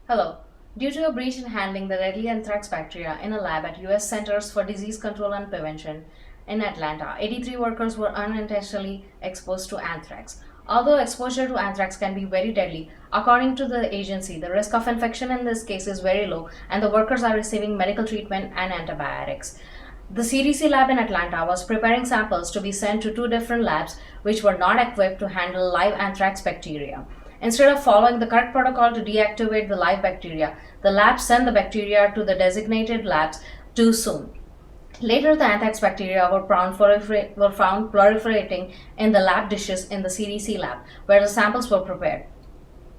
Hello. Due to a breach in handling the deadly anthrax bacteria in a lab at US Centers for Disease Control and Prevention in Atlanta, 83 workers were unintentionally exposed to anthrax. Although exposure to anthrax can be very deadly, according to the agency, the risk of infection in this case is very low and the workers are receiving medical treatment and antibiotics. The CDC lab in Atlanta was preparing samples to be sent to two different labs which were not equipped to handle live anthrax bacteria. Instead of following the correct protocol to deactivate the live bacteria, the lab sent the bacteria to the designated labs too soon. Later, the anthrax bacteria were found proliferating in the lab dishes in the CDC lab, where the samples were prepared.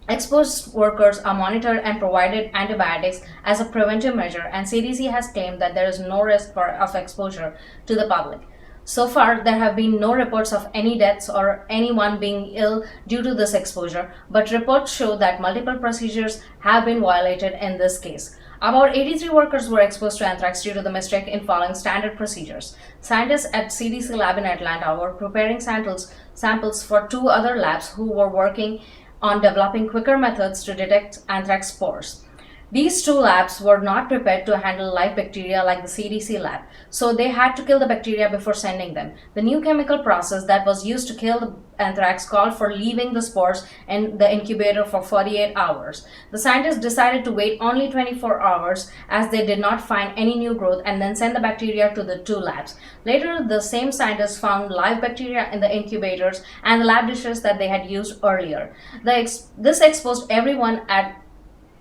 Exposed workers are monitored and provided antibiotics as a preventive measure, and CDC has claimed that there is no risk of exposure to the public. So far, there have been no reports of any deaths or anyone being ill due to this exposure, but reports show that multiple procedures have been violated in this case. About 83 workers were exposed to anthrax due to the mistake in following standard procedures. Scientists at CDC lab in Atlanta were preparing samples for two other labs who were working on developing quicker methods to detect anthrax spores. These two labs were not prepared to handle live bacteria like the CDC lab, so they had to kill the bacteria before sending them. The new chemical process that was used to kill the anthrax called for leaving the spores in the incubator for 48 hours. The scientists decided to wait only 24 hours as they did not find any new growth and then send the bacteria to the two labs. Later, the same scientists found live bacteria in the incubators and the lab dishes that they had used earlier. This exposed everyone at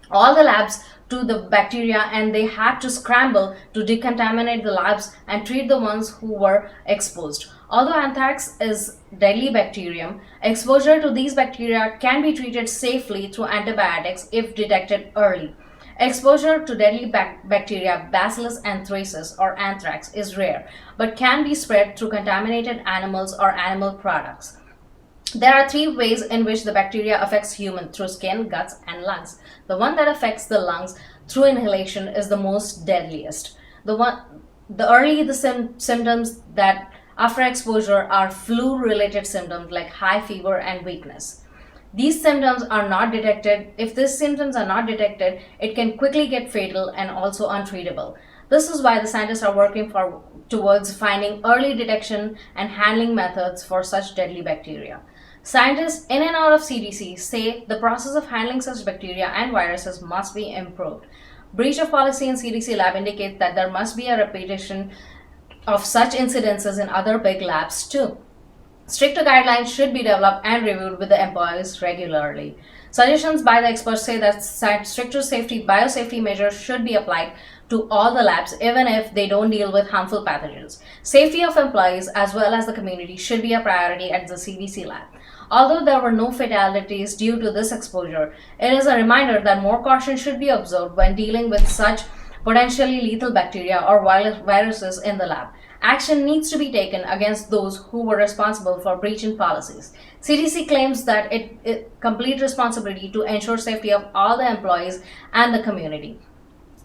all the labs to the bacteria, and they had to scramble to decontaminate the labs and treat the ones who were exposed. Although anthrax is deadly bacterium, exposure to these bacteria can be treated safely through antibiotics if detected early. Exposure to deadly bacteria, Bacillus anthracis or anthrax, is rare, but can be spread through contaminated animals or animal products. There are three ways in which the bacteria affects humans: through skin, guts, and lungs. The one that affects the lungs through inhalation is the most deadliest. The symptoms that after exposure are flu-related symptoms like high fever and weakness. These symptoms are not detected. If these symptoms are not detected, it can quickly get fatal and also untreatable. This is why the scientists are working towards finding early detection and handling methods for such deadly bacteria. Scientists in and out of CDC say the process of handling such bacteria and viruses must be improved. Breach of policy in CDC lab indicates that there must be a repetition of such incidences in other big labs too. Stricter guidelines should be developed and reviewed with the employees regularly. Suggestions by the experts say that stricter biosafety measures should be applied to all the labs, even if they don't deal with harmful pathogens. Safety of employees as well as the community should be a priority at the CDC lab. Although there were no fatalities due to this exposure, it is a reminder that more caution should be observed when dealing with such potentially lethal bacteria or viruses in the lab. Action needs to be taken against those who were responsible for breaching policies. CDC claims that it complete responsibility to ensure safety of all the employees and the community.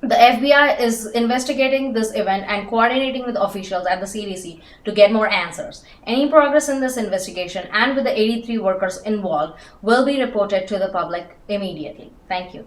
The FBI is investigating this event and coordinating with officials at the CDC to get more answers. Any progress in this investigation and with the 83 workers involved will be reported to the public immediately. Thank you.